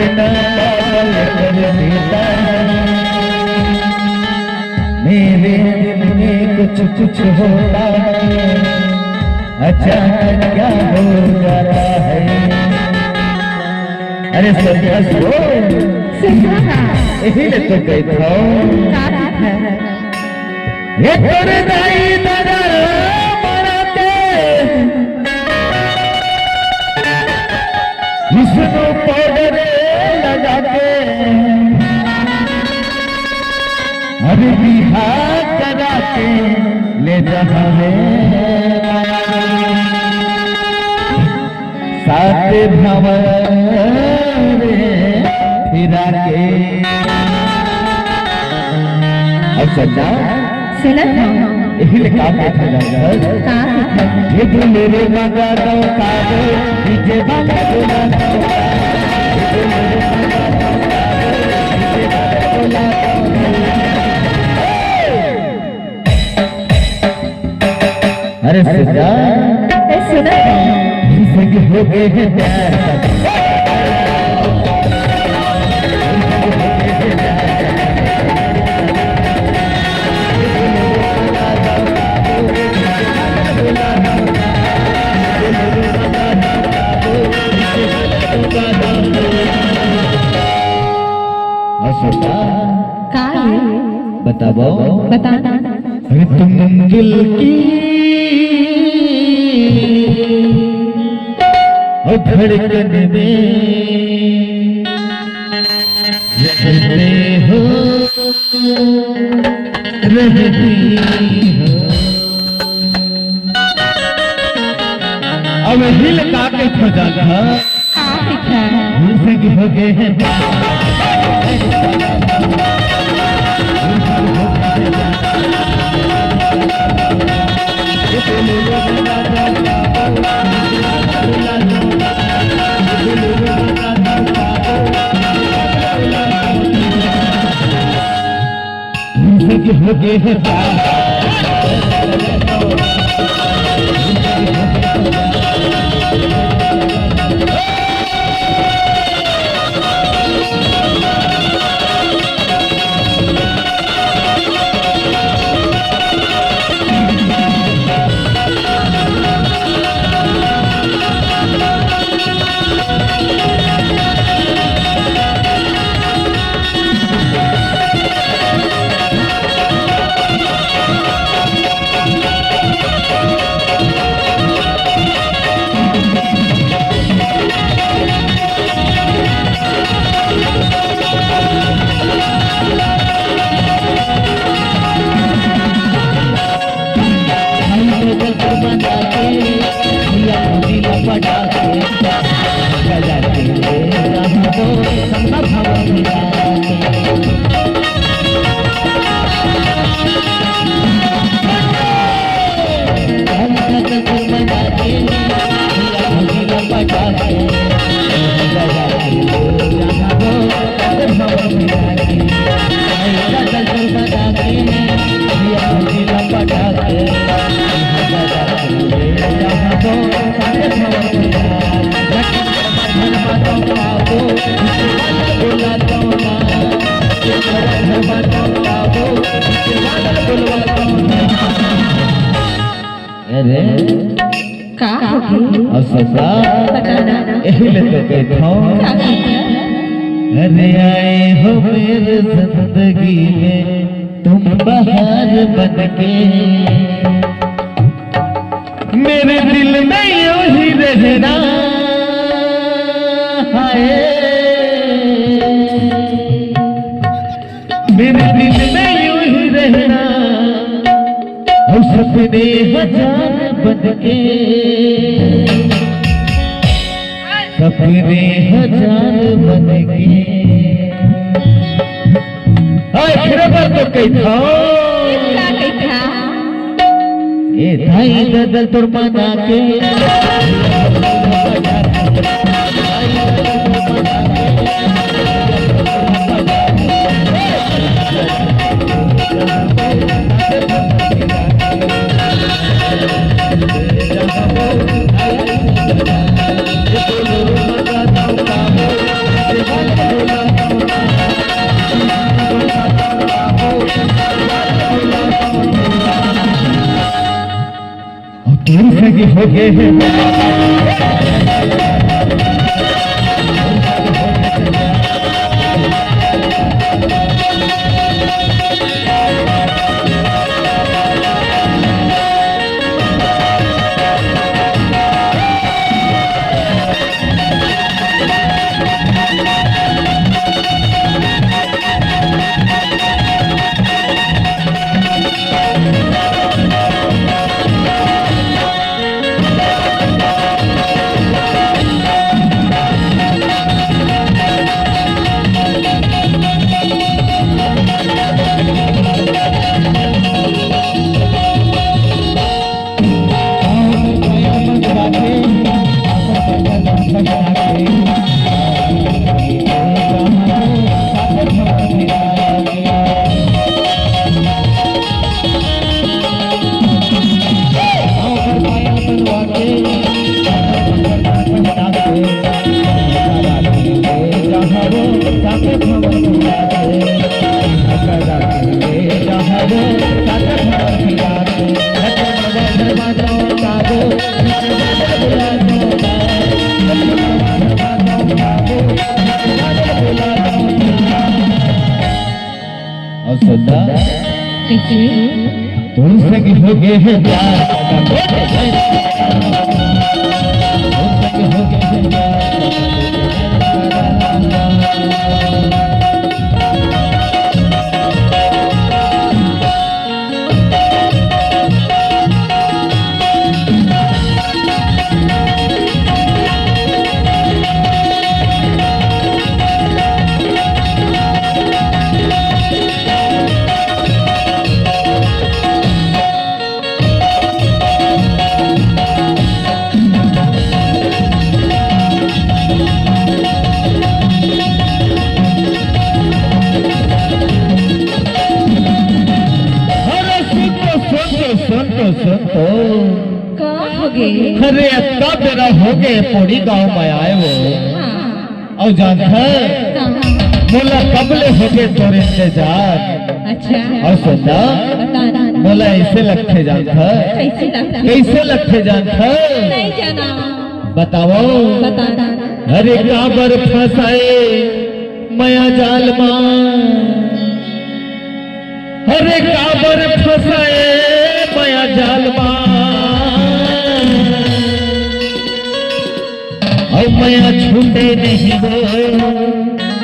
कितना कर देता मेरे दिल में कुछ कुछ होता है अचानक क्या हो जाता है। अरे सच बोल यही ले तो कहता ये तोरे दाई दादा मराते विष्णु पाउडर लगा के अभी बिहार करा के ले जा साथ भंवरे फिरा के। अब सजा यही लिखा ये जो मेरे मगा दो काबे डीजे बाजा बोला अरे सुना हो गए हैं प्यार बताना अरे तुम दिल की धड़कन में रहते हो रहती हो। अब हिल का के खोजा हो गए हैं हो गए हैं अरे आए हो मेरे जिंदगी में तुम बहार बनके मेरे दिल में यूं ही रहना है मेरे दिल में यूं ही रहना और सपने हजार बनके सपने हजार बनके तो कही था ए धाई ददल तुर मना के संगी हो गए हैं और सुनना तुम संग हो गए हैं अरे अत्ता तेरा हो गए पौड़ी गांव में आए वो और जान बोला कबले हो गए तोरे इंतजार। अच्छा और सुनना बोला ऐसे लगते जान कैसे लगते जान बताओ अरे काबर फंसाए मया जाल अरे काबर फंसाए मया जाल और मया छूटे नहीं गो